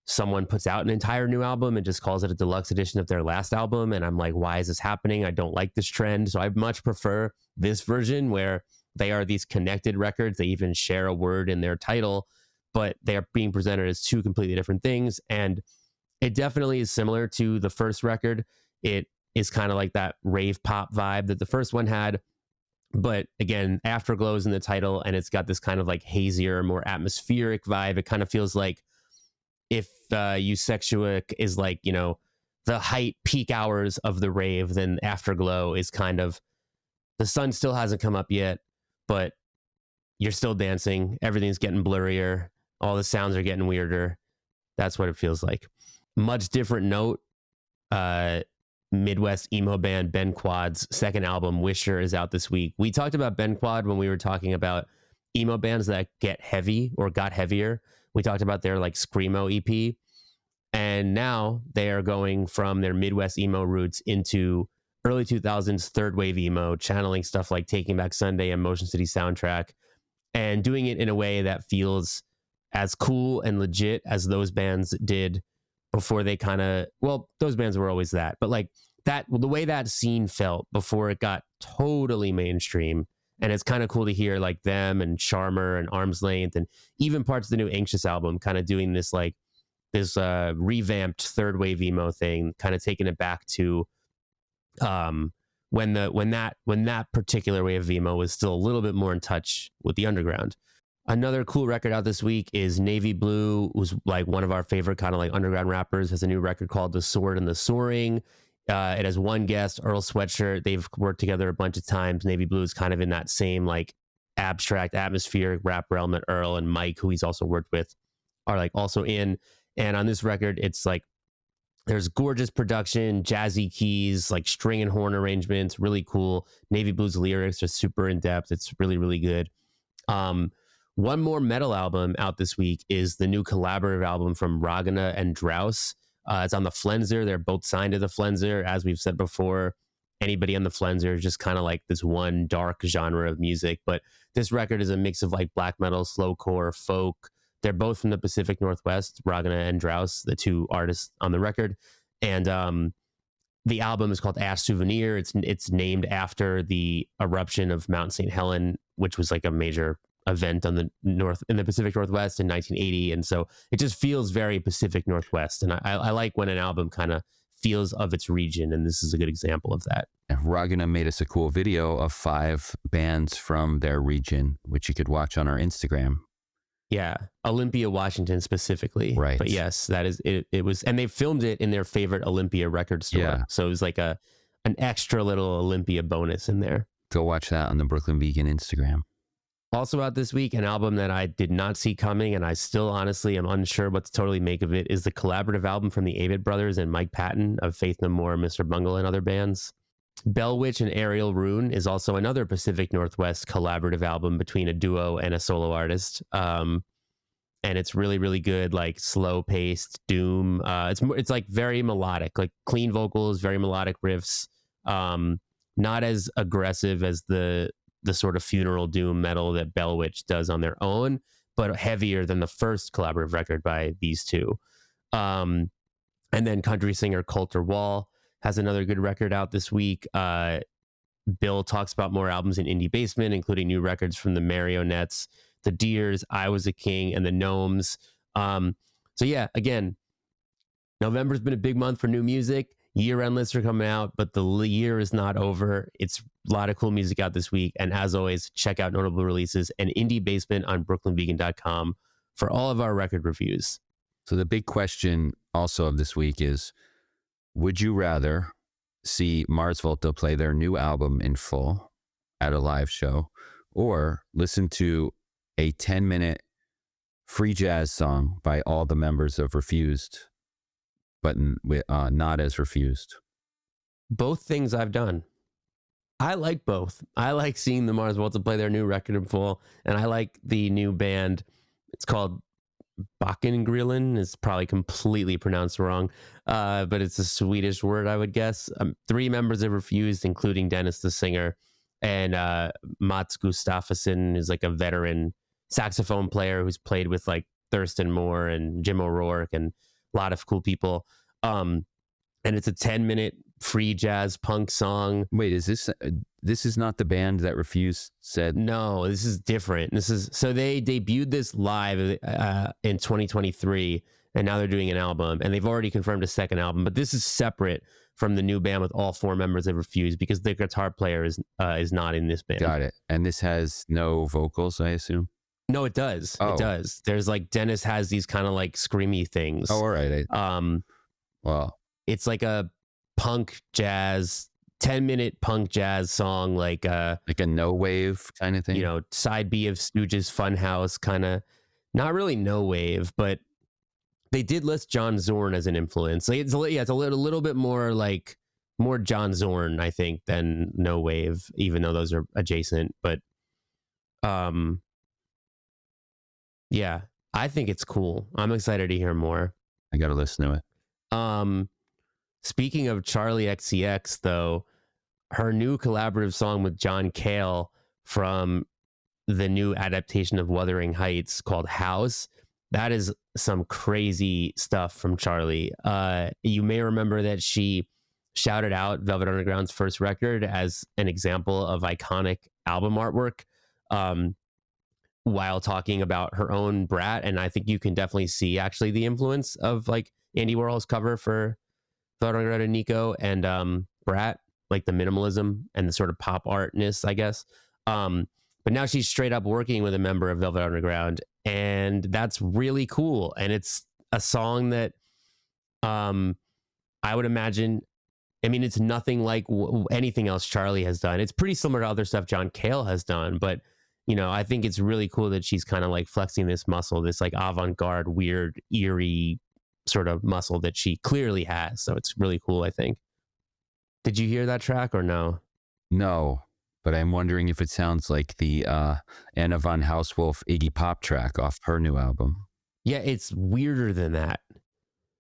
someone puts out an entire new album and just calls it a deluxe edition of their last album. And I'm like, why is this happening? I don't like this trend. So I much prefer this version where they are these connected records. They even share a word in their title, but they are being presented as two completely different things. And it definitely is similar to the first record. It is kind of like that rave pop vibe that the first one had. But again, Afterglow is in the title, and it's got this kind of like hazier, more atmospheric vibe. It kind of feels like if Eusexuic is like, you know, the height peak hours of the rave, then Afterglow is kind of, the sun still hasn't come up yet, but you're still dancing. Everything's getting blurrier. All the sounds are getting weirder. That's what it feels like. Much different note. Midwest emo band Ben Quad's second album, Wisher, is out this week. We talked about Ben Quad when we were talking about emo bands that get heavy or got heavier. We talked about their like Screamo EP. And now they are going from their Midwest emo roots into early 2000s third wave emo, channeling stuff like Taking Back Sunday and Motion City Soundtrack, and doing it in a way that feels as cool and legit as those bands did before they kind of, well, those bands were always that, but like that, the way that scene felt before it got totally mainstream. And it's kind of cool to hear like them and Charmer and Arm's Length and even parts of the new Anxious album kind of doing this like this revamped third wave emo thing, kind of taking it back to when that particular way of emo was still a little bit more in touch with the underground. Another cool record out this week is Navy Blue, who's like one of our favorite kind of like underground rappers, has a new record called The Sword and the Soaring. It has one guest, Earl Sweatshirt. They've worked together a bunch of times. Navy Blue is kind of in that same like abstract atmospheric rap realm that Earl and Mike, who he's also worked with, are like also in. And on this record, it's like there's gorgeous production, jazzy keys, like string and horn arrangements, really cool. Navy Blue's lyrics are super in depth. It's really, really good. One more metal album out this week is the new collaborative album from Ragana and Drouse. It's on the Flenser. They're both signed to the Flenser. As we've said before, anybody on the Flenser is just kind of like this one dark genre of music. But this record is a mix of like black metal, slowcore, folk. They're both from the Pacific Northwest, Ragana and Drouse, the two artists on the record. And the album is called Ash Souvenir. It's named after the eruption of Mount St. Helen, which was like a major event on the in the Pacific Northwest in 1980. And so it just feels very Pacific Northwest. And I like when an album kind of feels of its region. And this is a good example of that. And Ragana made us a cool video of 5 bands from their region, which you could watch on our Instagram. Yeah. Olympia, Washington specifically. Right. But yes, that is it. It was, and they filmed it in their favorite Olympia record store. Yeah. So it was like an extra little Olympia bonus in there. Go watch that on the Brooklyn Vegan Instagram. Also out this week, an album that I did not see coming, and I still honestly am unsure what to totally make of it, is the collaborative album from the Avett Brothers and Mike Patton of Faith No More, Mr. Bungle, and other bands. Bell Witch and Ariel Rune is also another Pacific Northwest collaborative album between a duo and a solo artist. And it's really, really good, like slow-paced doom. It's like very melodic, like clean vocals, very melodic riffs. Not as aggressive as the sort of funeral doom metal that Bell Witch does on their own, but heavier than the first collaborative record by these two. And then country singer Coulter Wall has another good record out this week. Bill talks about more albums in Indie Basement, including new records from the Marionettes, the Deers, I Was a King, and the Gnomes. So yeah, again, November's been a big month for new music. Year-end lists are coming out, but the year is not over. It's a lot of cool music out this week. And as always, check out notable releases and Indie Basement on BrooklynVegan.com for all of our record reviews. So the big question also of this week is, would you rather see Mars Volta play their new album in full at a live show, or listen to a 10-minute free jazz song by all the members of Refused, but not as Refused? Both things I've done. I like both. I like seeing the Mars Volta play their new record in full, and I like the new band. It's called Bakengrillen. It's probably completely pronounced wrong, but it's a Swedish word, I would guess. 3 members have Refused, including Dennis the singer, and Mats Gustafsson is like a veteran saxophone player who's played with like Thurston Moore and Jim O'Rourke and a lot of cool people. And it's a 10-minute free jazz punk song. Wait, is this is not the band that Refused said? No, this is different. So they debuted this live in 2023, and now they're doing an album, and they've already confirmed a second album. But this is separate from the new band with all 4 members of Refused, because the guitar player is not in this band. Got it. And this has no vocals, I assume. No, it does. Oh. It does. There's like Dennis has these kind of like screamy things. Oh, all right. Well, it's like a punk jazz, 10-minute punk jazz song, like a no wave kind of thing. You know, side B of Stooges Funhouse kind of. Not really no wave, but they did list John Zorn as an influence. Like it's a little bit more like more John Zorn, I think, than no wave, even though those are adjacent. But yeah, I think it's cool. I'm excited to hear more. I got to listen to it. Speaking of Charli XCX, though, her new collaborative song with John Cale from the new adaptation of Wuthering Heights called House, that is some crazy stuff from Charli. You may remember that she shouted out Velvet Underground's first record as an example of iconic album artwork, while talking about her own Brat. And I think you can definitely see actually the influence of like Andy Warhol's cover for Velvet Underground and Nico and Brat, like the minimalism and the sort of pop artness, I guess. But now she's straight up working with a member of Velvet Underground, and that's really cool. And it's a song that I would imagine, I mean, it's nothing like anything else Charli has done. It's pretty similar to other stuff John Cale has done, but you know, I think it's really cool that she's kind of like flexing this muscle, this like avant-garde, weird, eerie sort of muscle that she clearly has. So it's really cool, I think. Did you hear that track or no? No, but I'm wondering if it sounds like the Anna von Hauswolf Iggy Pop track off her new album. Yeah, it's weirder than that.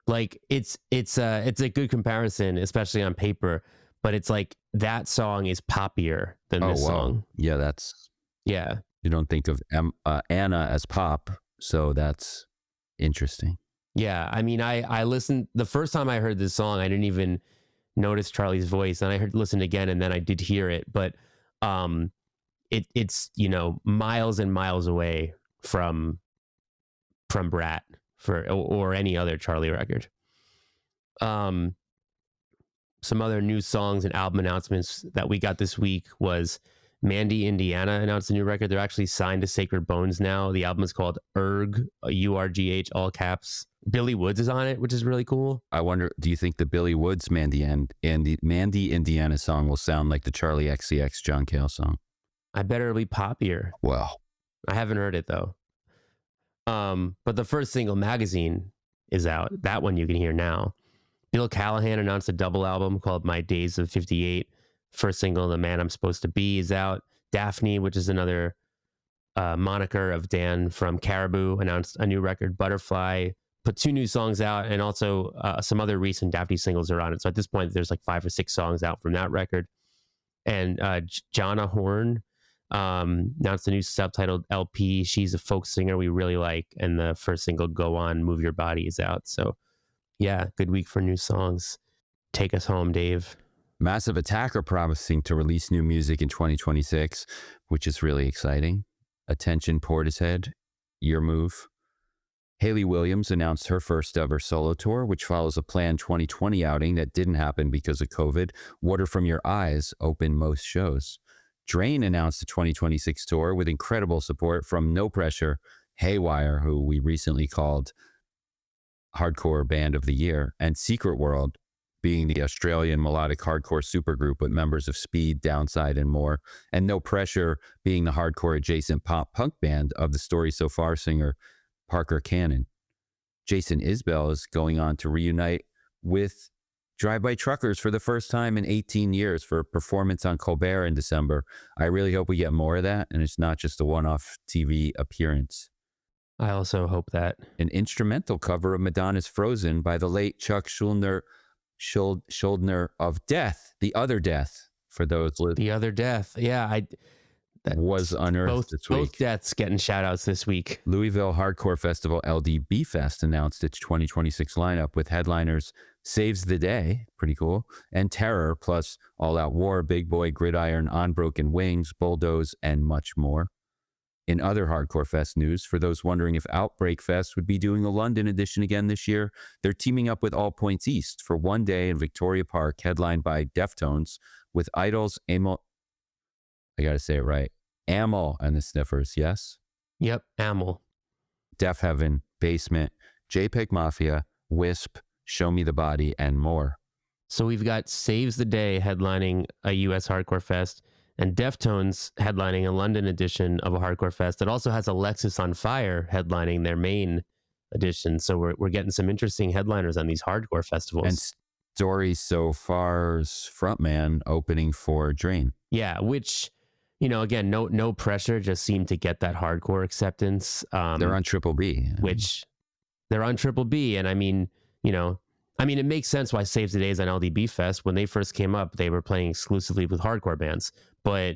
Like it's a good comparison, especially on paper, but it's like that song is poppier than this song. Yeah, yeah. You don't think of Anna as pop, so that's interesting. Yeah, I mean, I listened the first time I heard this song, I didn't even notice Charli's voice, and I listened again, and then I did hear it, but it's you know miles and miles away from Brat or any other Charli record. Some other new songs and album announcements that we got this week was Mandy Indiana announced a new record. They're actually signed to Sacred Bones now. The album is called URGH, URGH, all caps. Billy Woods is on it, which is really cool. I wonder, do you think the Billy Woods Mandy Indiana song will sound like the Charli XCX John Cale song? I bet it'll be poppier. Well, I haven't heard it though. But the first single, Magazine, is out. That one you can hear now. Bill Callahan announced a double album called My Days of 58. First single, The Man I'm Supposed to Be, is out. Daphne, which is another moniker of Dan from Caribou, announced a new record. Butterfly put 2 new songs out, and also some other recent Daphne singles are on it. So at this point, there's like 5 or 6 songs out from that record. And Jana Horn announced a new self-titled LP. She's a folk singer we really like, and the first single, Go On, Move Your Body, is out. So yeah, good week for new songs. Take us home, Dave. Massive Attack are promising to release new music in 2026, which is really exciting. Attention, Portishead, your move. Hayley Williams announced her first ever solo tour, which follows a planned 2020 outing that didn't happen because of COVID. Water From Your Eyes opened most shows. Drain announced a 2026 tour with incredible support from No Pressure, Haywire, who we recently called Hardcore Band of the Year, and Secret World, being the Australian melodic hardcore supergroup with members of Speed, Downside, and more, and No Pressure being the hardcore adjacent pop punk band of the Story So Far singer Parker Cannon. Jason Isbell is going on to reunite with Drive-By Truckers for the first time in 18 years for a performance on Colbert in December. I really hope we get more of that, and it's not just a one-off TV appearance. I also hope that. An instrumental cover of Madonna's Frozen by the late Chuck Schuldiner of Death, The Other Death, for those listening. The Other Death. Yeah, was unearthed this week. Both deaths getting shout outs this week. Louisville Hardcore Festival LDB Fest announced its 2026 lineup with headliners Saves the Day, pretty cool, and Terror, plus All Out War, Big Boy, Gridiron, On Broken Wings, Bulldoze, and much more. In other Hardcore Fest news, for those wondering if Outbreak Fest would be doing a London edition again this year, they're teaming up with All Points East for one day in Victoria Park, headlined by Deftones, with Idols, Amel, I gotta say it right, Amel and the Sniffers, yes? Yep, Amel. Def Heaven, Basement, JPEG Mafia, Wisp, Show Me the Body, and more. So we've got Saves the Day headlining a US Hardcore Fest, and Deftones headlining a London edition of a Hardcore Fest that also has Alexis on Fire headlining their main edition. So we're getting some interesting headliners on these hardcore festivals. And Story So Far's frontman opening for Drain. Yeah, which, you know, again, no pressure, just seemed to get that hardcore acceptance. They're on Triple B. Which they're on Triple B. And I mean, you know, it makes sense why Saves the Day is on LDB Fest. When they first came up, they were playing exclusively with hardcore bands. But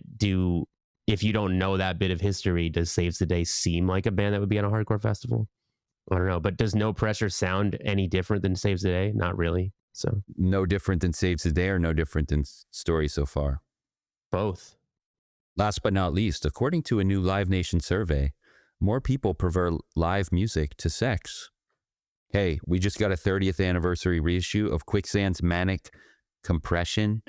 if you don't know that bit of history, does Saves the Day seem like a band that would be on a hardcore festival? I don't know. But does No Pressure sound any different than Saves the Day? Not really. So no different than Saves the Day or no different than Story So Far? Both. Last but not least, according to a new Live Nation survey, more people prefer live music to sex. Hey, we just got a 30th anniversary reissue of Quicksand's Manic Compression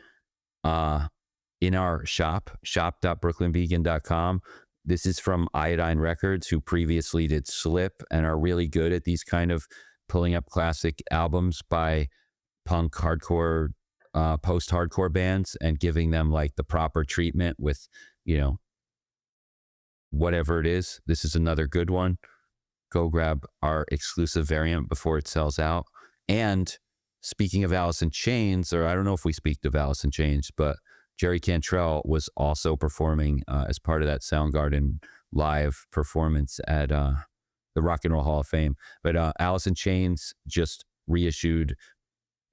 in our shop.brooklynvegan.com. This is from Iodine Records, who previously did Slip and are really good at these kind of pulling up classic albums by punk, hardcore, post-hardcore bands and giving them like the proper treatment with, you know, whatever it is. This is another good one. Go grab our exclusive variant before it sells out. And speaking of Alice in Chains, or I don't know if we speak of Alice in Chains, but Jerry Cantrell was also performing as part of that Soundgarden live performance at the Rock and Roll Hall of Fame. But Alice in Chains just reissued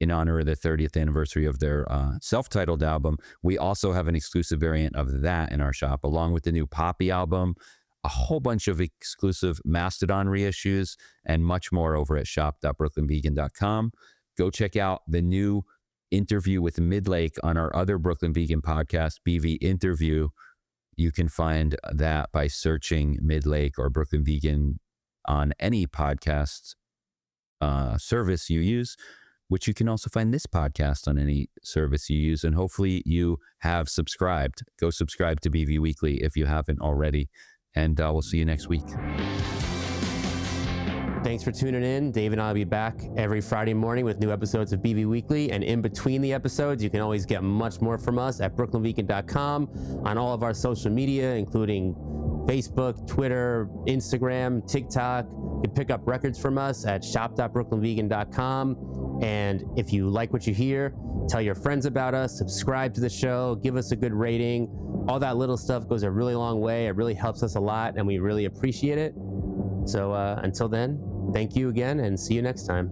in honor of the 30th anniversary of their self-titled album. We also have an exclusive variant of that in our shop, along with the new Poppy album, a whole bunch of exclusive Mastodon reissues, and much more over at shop.brooklynvegan.com. Go check out the new interview with Midlake on our other Brooklyn Vegan podcast, BV Interview. You can find that by searching Midlake or Brooklyn Vegan on any podcast service you use, which you can also find this podcast on any service you use. And hopefully you have subscribed. Go subscribe to BV Weekly if you haven't already. And we'll see you next week. Thanks for tuning in. Dave and I will be back every Friday morning with new episodes of BV Weekly. And in between the episodes, you can always get much more from us at brooklynvegan.com, on all of our social media, including Facebook, Twitter, Instagram, TikTok. You can pick up records from us at shop.brooklynvegan.com. And if you like what you hear, tell your friends about us, subscribe to the show, give us a good rating. All that little stuff goes a really long way. It really helps us a lot, and we really appreciate it. So until then, thank you again, and see you next time.